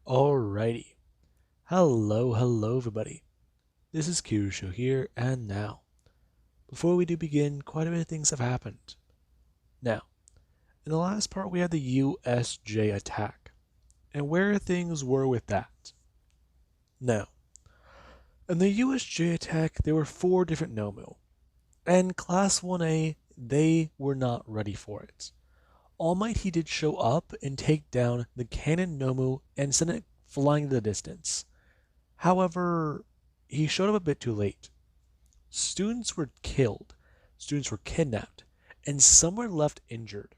Alrighty. Hello everybody. This is Kirusho here, and now, before we do begin, quite a bit of things have happened. Now, in the last part we had the USJ attack, and where things were with that. Now, in the USJ attack there were 4 different Nomu, and Class 1A, they were not ready for it. All Might he did show up and take down the cannon Nomu and send it flying to the distance. However, he showed up a bit too late. Students were killed, students were kidnapped, and some were left injured.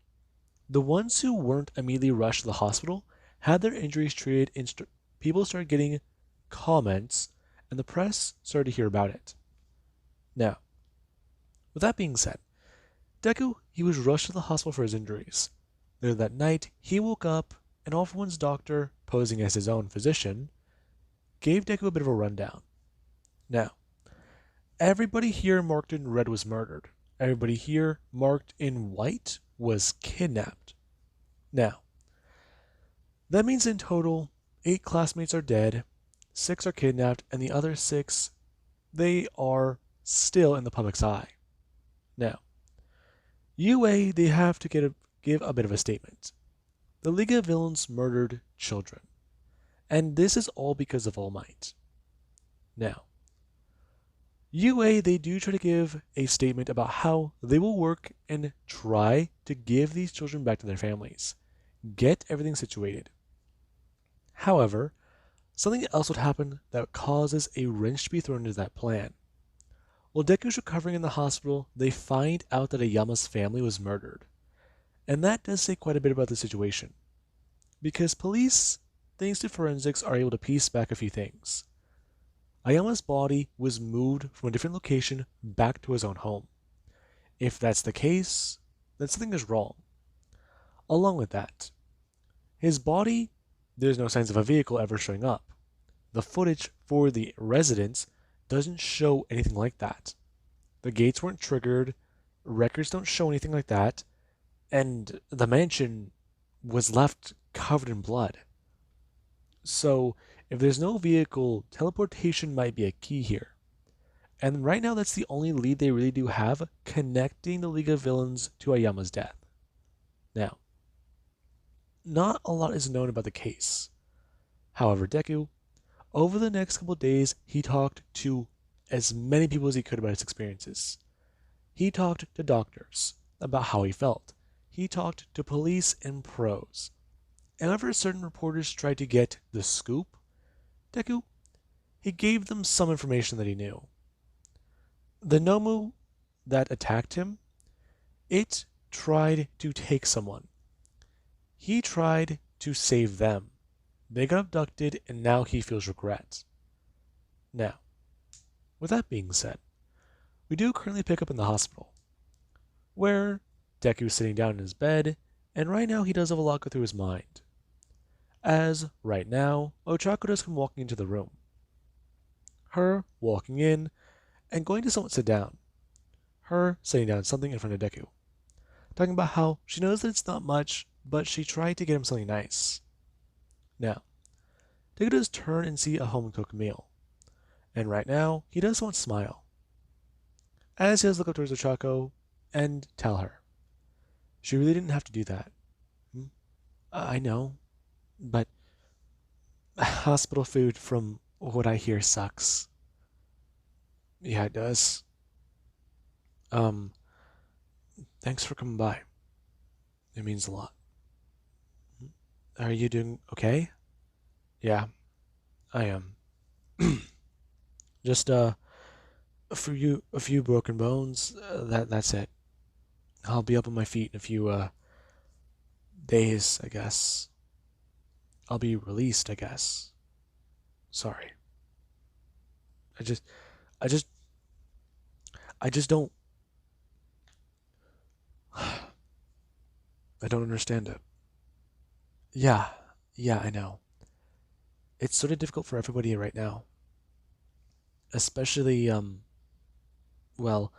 The ones who weren't immediately rushed to the hospital had their injuries treated, and people started getting comments, and the press started to hear about it. Now, with that being said, Deku, he was rushed to the hospital for his injuries. Later that night, he woke up, and All For One's doctor, posing as his own physician, gave Deku a bit of a rundown. Now, everybody here marked in red was murdered. Everybody here marked in white was kidnapped. Now, that means in total, 8 classmates are dead, 6 are kidnapped, and the other 6, they are still in the public's eye. Now, UA, they have to give a bit of a statement. The League of Villains murdered children, and this is all because of All Might. Now, UA, they do try to give a statement about how they will work and try to give these children back to their families, get everything situated. However, something else would happen that causes a wrench to be thrown into that plan. While Deku's recovering in the hospital, they find out that Ayama's family was murdered. And that does say quite a bit about the situation. Because police, thanks to forensics, are able to piece back a few things. Ayama's body was moved from a different location back to his own home. If that's the case, then something is wrong. Along with that, his body, there's no signs of a vehicle ever showing up. The footage for the residence doesn't show anything like that. The gates weren't triggered, records don't show anything like that, and the mansion was left covered in blood. So, if there's no vehicle, teleportation might be a key here. And right now, that's the only lead they really do have, connecting the League of Villains to Ayama's death. Now, not a lot is known about the case. However, Deku, over the next couple of days, he talked to as many people as he could about his experiences. He talked to doctors about how he felt. He talked to police and pros. And whenever certain reporters tried to get the scoop, Deku, he gave them some information that he knew. The Nomu that attacked him, it tried to take someone. He tried to save them. They got abducted, and now he feels regret. Now, with that being said, we do currently pick up in the hospital, where Deku's sitting down in his bed, and right now he does have a lot go through his mind. As, right now, Ochako does come walking into the room. Her walking in, and going to someone sit down. Her sitting down something in front of Deku. Talking about how she knows that it's not much, but she tried to get him something nice. Now, Deku does turn and see a home-cooked meal. And right now, he does want to smile. As he does look up towards Ochako and tell her. She really didn't have to do that. I know, but hospital food, from what I hear, sucks. Yeah, it does. Um, Thanks for coming by. It means a lot. Are you doing okay? Yeah, I am. Just a few broken bones. That's it. I'll be up on my feet in a few days, I guess. I'll be released, I guess. Sorry. I just I just I just don't I don't understand it. Yeah, yeah, I know. It's sort of difficult for everybody right now, especially well,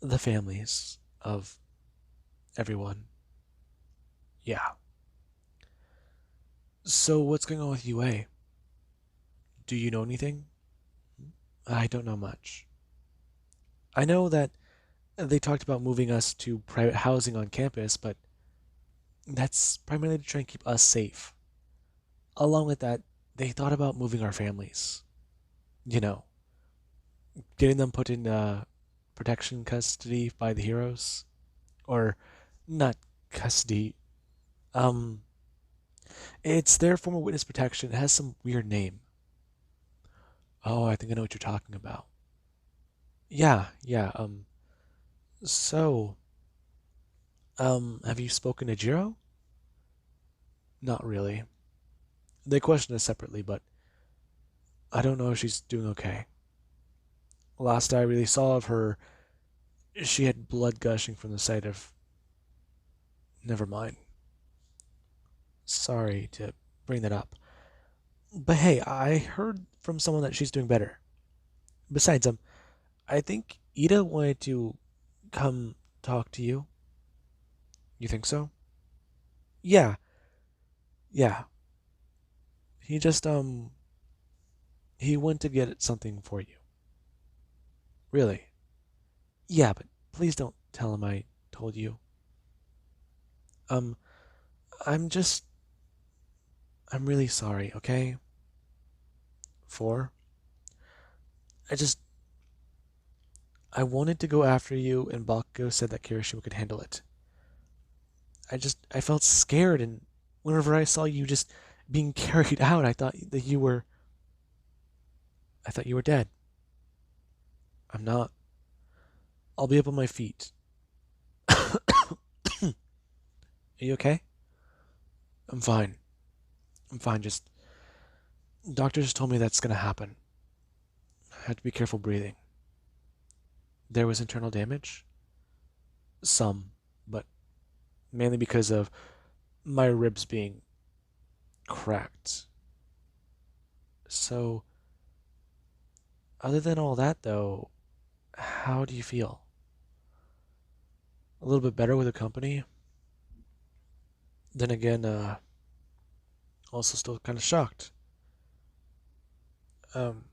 the families of everyone. Yeah. So what's going on with UA? Do you know anything? I don't know much. I know that they talked about moving us to private housing on campus, but that's primarily to try and keep us safe. Along with that, they thought about moving our families. You know, getting them put in protection custody by the heroes. Or not custody. Um, it's their form of witness protection. It has some weird name. Oh, I think I know what you're talking about. Yeah, yeah. So, have you spoken to Jiro? Not really. They questioned us separately, but I don't know if she's doing okay. Last I really saw of her, she had blood gushing from the side of. Never mind. Sorry to bring that up. But hey, I heard from someone that she's doing better. Besides, I think Ida wanted to come talk to you. You think so? Yeah, yeah. He just he went to get something for you. Really? Yeah, but please don't tell him I told you. Um, I'm just I'm really sorry, okay? For I just I wanted to go after you and Bakugo said that Kirishima could handle it. I felt scared and whenever I saw you just being carried out, I thought you were dead. I'm not. I'll be up on my feet. Are you okay? I'm fine. I'm fine. Just doctors told me that's gonna happen. I had to be careful breathing. There was internal damage? Some, but mainly because of my ribs being cracked. So, other than all that though, how do you feel? A little bit better with the company? Then again, also still kind of shocked. Um,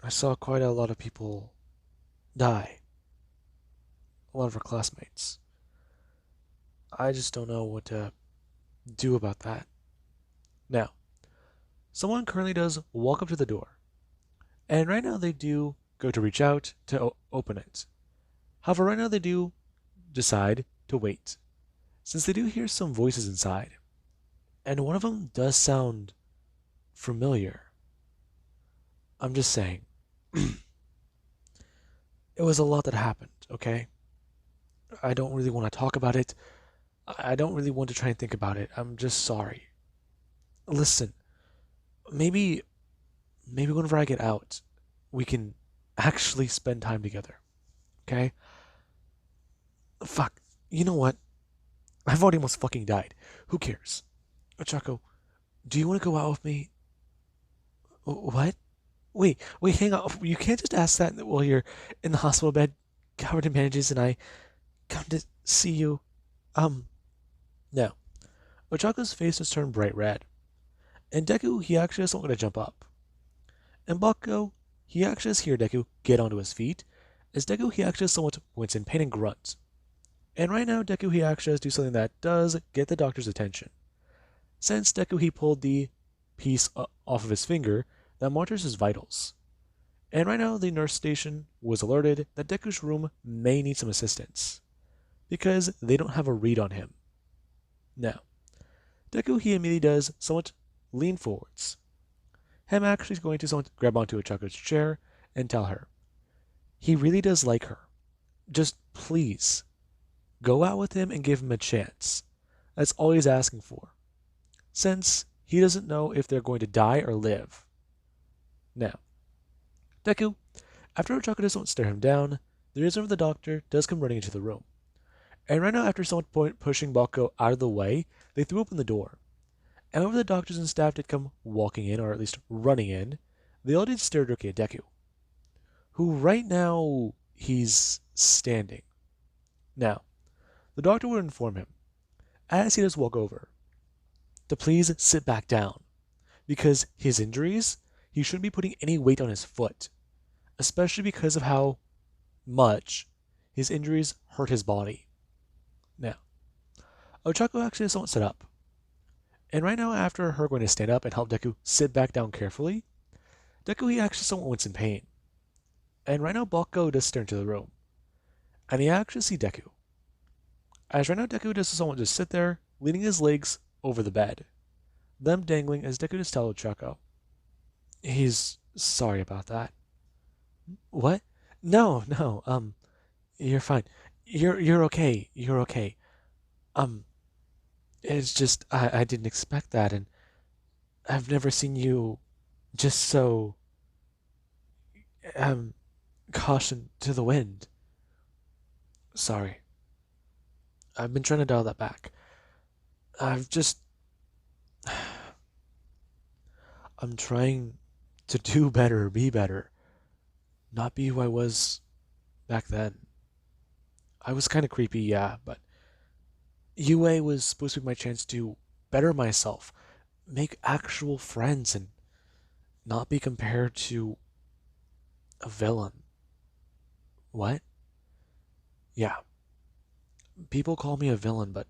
I saw quite a lot of people die. A lot of our classmates. I just don't know what to do about that. Now, someone currently does walk up to the door, and right now they do go to reach out to open it. However, right now they do decide to wait, since they do hear some voices inside, and one of them does sound familiar. I'm just saying, it was a lot that happened, okay? I don't really want to talk about it. I don't really want to try and think about it. I'm just sorry. Listen, maybe whenever I get out, we can actually spend time together. Okay? Fuck. You know what? I've already almost fucking died. Who cares? Chaco, do you want to go out with me? What? Wait, hang on. You can't just ask that while you're in the hospital bed, covered in bandages, and I come to see you. Um, no. Ochako's face has turned bright red. And Deku, he actually doesn't want to jump up. And Bakugo, he actually does hear Deku get onto his feet, as Deku, he actually somewhat wince in pain and grunts. And right now, Deku, he actually does do something that does get the doctor's attention. Since Deku, he pulled the piece off of his finger that monitors his vitals. And right now, the nurse station was alerted that Deku's room may need some assistance, because they don't have a read on him. Now, Deku, he immediately does somewhat lean forwards. Him actually is going to somewhat grab onto Ochako's chair and tell her, he really does like her. Just please, go out with him and give him a chance. That's all he's asking for, since he doesn't know if they're going to die or live. Now, Deku, after Ochako doesn't stare him down, the reason for the doctor does come running into the room. And right now, after someone pushing Bakugo out of the way, they threw open the door. And whenever the doctors and staff did come walking in, or at least running in, they all did stare directly at Deku, who right now he's standing. Now, the doctor would inform him, as he does walk over. to please sit back down because his injuries, he shouldn't be putting any weight on his foot, especially because of how much his injuries hurt his body. Now, Ochako actually doesn't sit up. And right now, after her going to stand up and help Deku sit back down carefully, Deku he actually somewhat went in pain. And right now, Bakugo does stare into the room. And he actually sees Deku. As right now, Deku does somewhat just sit there, leaning his legs over the bed, them dangling as Deku just tells Ochako. He's sorry about that. What? No, no, you're fine. You're okay. You're okay. Um, it's just I didn't expect that, and I've never seen you just so um caution to the wind. Sorry. I've been trying to dial that back. I've just I'm trying to do better, be better, not be who I was back then. I was kind of creepy, yeah, but UA was supposed to be my chance to better myself, make actual friends, and not be compared to a villain. What? Yeah, people call me a villain, but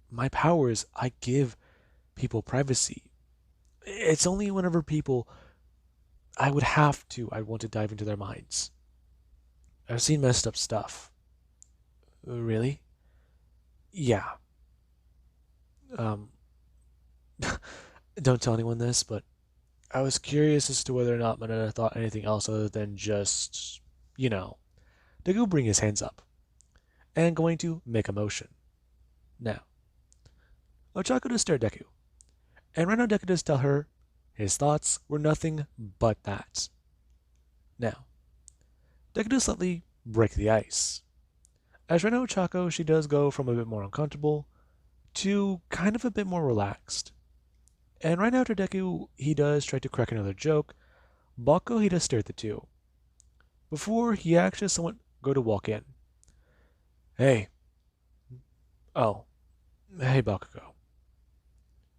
my power is I give people privacy. It's only whenever people I want to dive into their minds. I've seen messed up stuff. Really? Yeah. Um, don't tell anyone this, but I was curious as to whether or not Manetta thought anything else other than just, you know, Deku bring his hands up and going to make a motion. Now, Ochako does stare at Deku, and right now Deku does tell her his thoughts were nothing but that. Now, Deku does slightly break the ice. As right now Ochako, she does go from a bit more uncomfortable to kind of a bit more relaxed. And right after Deku, he does try to crack another joke, Bako he does stare at the two. Before he actually somewhat go to walk in. Hey. Oh. Hey Bakugo.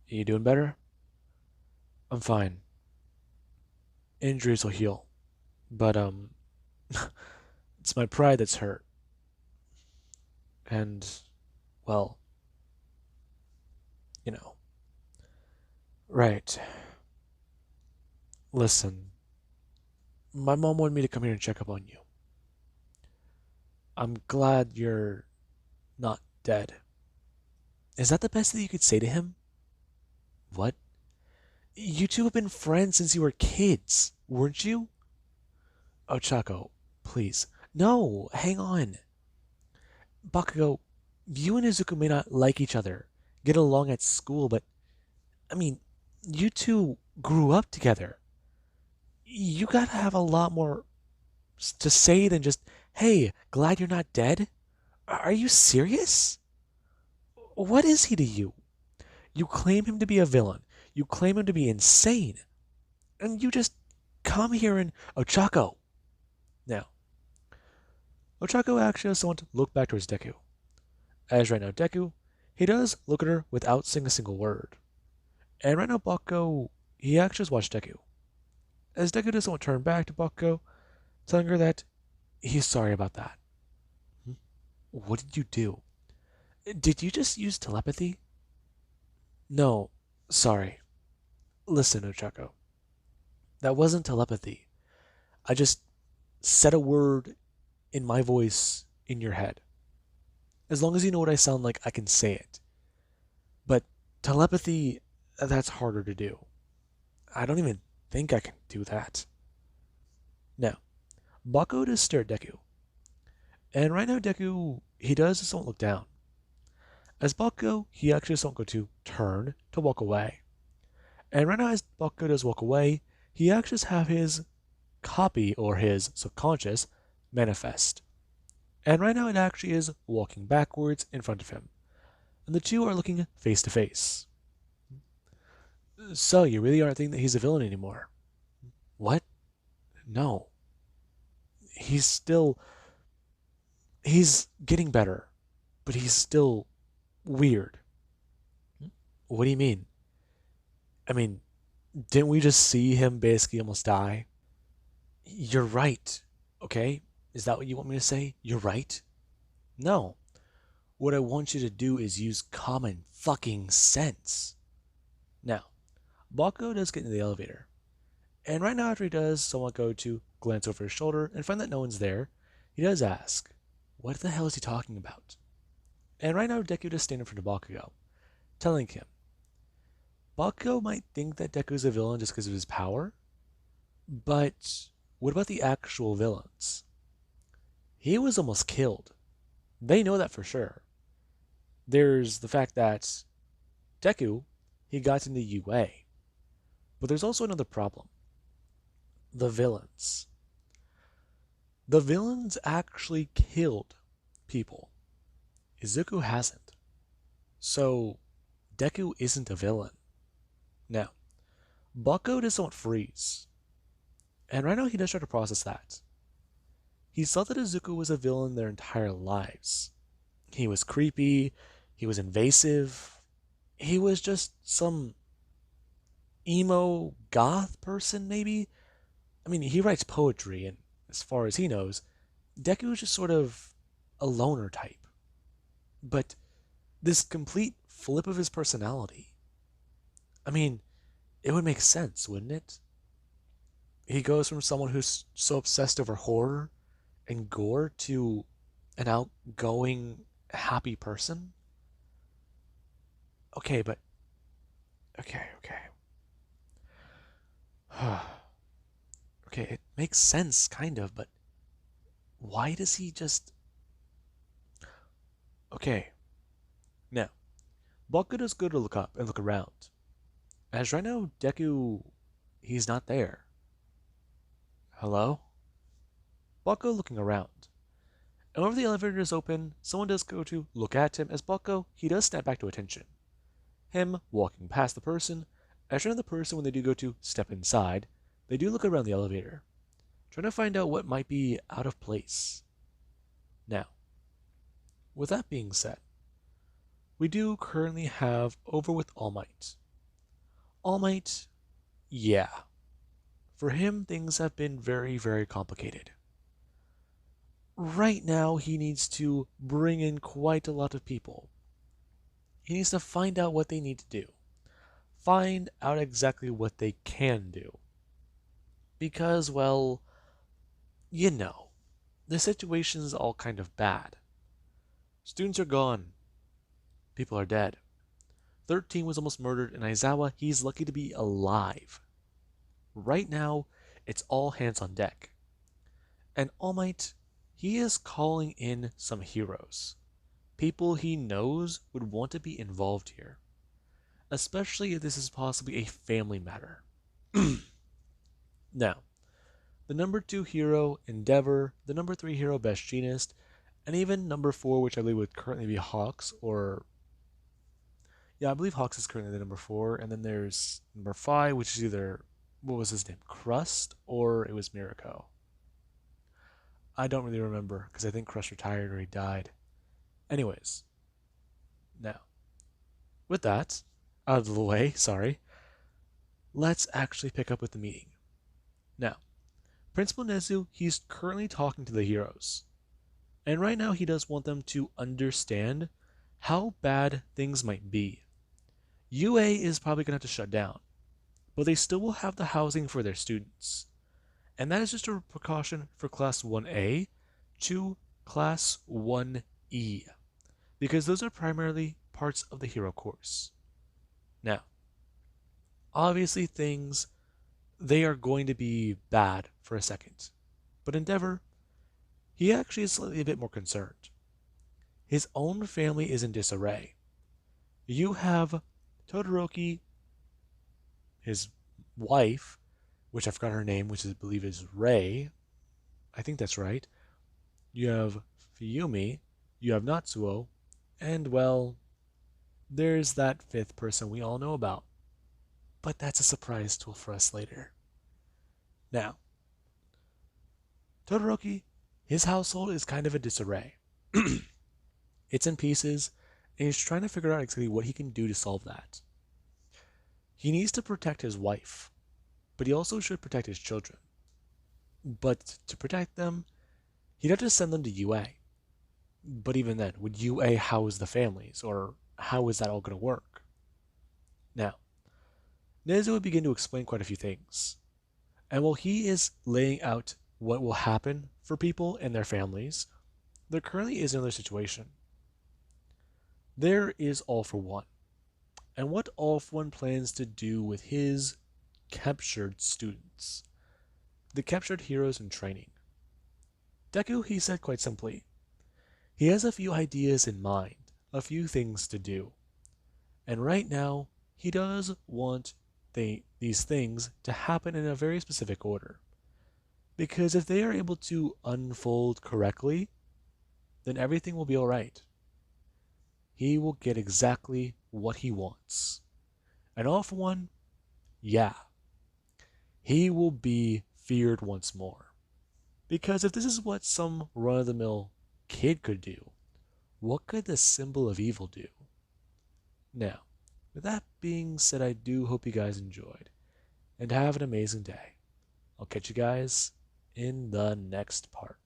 You doing better? I'm fine. Injuries will heal. But it's my pride that's hurt. And well, you know. Right. Listen. My mom wanted me to come here and check up on you. I'm glad you're not dead. Is that the best that you could say to him? What? You two have been friends since you were kids, weren't you? Oh, Chaco, please. No, hang on. Bakugo, you and Izuku may not like each other, get along at school, but I mean, you two grew up together. You gotta have a lot more to say than just, hey, glad you're not dead? Are you serious? What is he to you? You claim him to be a villain. You claim him to be insane. And you just come here and Ochako. Now, Ochako actually has someone to look back towards Deku. As right now, Deku, he does look at her without saying a single word. And right now, Bakugo, he actually just watched Deku. As Deku doesn't want to turn back to Bakugo, telling her that he's sorry about that. What did you do? Did you just use telepathy? No, sorry. Listen, Ochako. That wasn't telepathy. I just said a word in my voice in your head. As long as you know what I sound like, I can say it. But telepathy, that's harder to do. I don't even think I can do that. Now, Bako does stare at Deku. And right now, Deku, he does just don't look down. As Bako, he actually just don't go to turn to walk away. And right now, as Bako does walk away, he actually just have his copy or his subconscious manifest. And right now, it actually is walking backwards in front of him. And the two are looking face to face. So, you really aren't thinking that he's a villain anymore? What? No. He's still. He's getting better, but he's still weird. What do you mean? I mean, didn't we just see him basically almost die? You're right, okay? Is that what you want me to say? You're right? No. What I want you to do is use common fucking sense. Now, Bakugo does get in the elevator. And right now, after he does somewhat go to glance over his shoulder and find that no one's there, he does ask, what the hell is he talking about? And right now, Deku does stand in front of Bakugo, telling him, Bakugo might think that Deku's a villain just because of his power, but what about the actual villains? He was almost killed. They know that for sure. There's the fact that Deku, he got into UA. But there's also another problem. The villains. The villains actually killed people. Izuku hasn't. So, Deku isn't a villain. Now, Bucko does somewhat freeze. And right now he does try to process that. He saw that Izuku was a villain their entire lives. He was creepy, he was invasive, he was just some emo goth person, maybe? I mean, he writes poetry, and as far as he knows, Deku is just sort of a loner type. But this complete flip of his personality, I mean, it would make sense, wouldn't it? He goes from someone who's so obsessed over horror and gore to an outgoing, happy person. Okay, but. Okay. Okay, it makes sense, kind of, but why does he just. Okay, now, Bakugo does go to look up and look around. As right now, Deku, he's not there. Hello? Bakugo looking around. And whenever the elevator is open, someone does go to look at him. As Bakugo, he does snap back to attention. Him walking past the person, as right now the person, when they do go to step inside, they do look around the elevator, trying to find out what might be out of place. Now, with that being said, we do currently have over with All Might. All Might, yeah. For him, things have been very, very complicated. Right now, he needs to bring in quite a lot of people. He needs to find out what they need to do. Find out exactly what they can do. Because, well, you know, the situation's all kind of bad. Students are gone. People are dead. 13 was almost murdered, and Aizawa, he's lucky to be alive. Right now, it's all hands on deck. And All Might, he is calling in some heroes. People he knows would want to be involved here. Especially if this is possibly a family matter. Now, the number 2 hero, Endeavor, the number 3 hero, Best Jeanist, and even number 4, which I believe would currently be Hawks, or... Yeah, I believe Hawks is currently the number 4, and then there's number 5, which is either, what was his name, Crust, or it was Mirako. I don't really remember, because I think Crust retired or he died. Anyways, now, with that out of the way, let's actually pick up with the meeting. Now, Principal Nezu, he's currently talking to the heroes. And right now he does want them to understand how bad things might be. UA is probably going to have to shut down, but they still will have the housing for their students. And that is just a precaution for Class 1A to Class 1E, because those are primarily parts of the hero course. Now, obviously things, they are going to be bad for a second. But Endeavor, he actually is slightly a bit more concerned. His own family is in disarray. You have Todoroki, his wife, which I forgot her name, which I believe is Rei. I think that's right. You have Fuyumi, you have Natsuo, and well, there's that 5th person we all know about. But that's a surprise tool for us later. Now, Todoroki, his household is kind of a disarray. It's in pieces, and he's trying to figure out exactly what he can do to solve that. He needs to protect his wife, but he also should protect his children. But to protect them, he'd have to send them to UA. But even then, would UA house the families, or how is that all going to work? Now, Nezu would begin to explain quite a few things. And while he is laying out what will happen for people and their families, there currently is another situation. There is All for One, and what All for One plans to do with his captured students, the captured heroes in training. Deku, he said quite simply, he has a few ideas in mind, a few things to do. And right now, he does want these things to happen in a very specific order. Because if they are able to unfold correctly, then everything will be alright. He will get exactly what he wants. And All for One, yeah, he will be feared once more. Because if this is what some run of the mill kid could do, what could the symbol of evil do? Now, with that being said, I do hope you guys enjoyed, and have an amazing day. I'll catch you guys in the next part.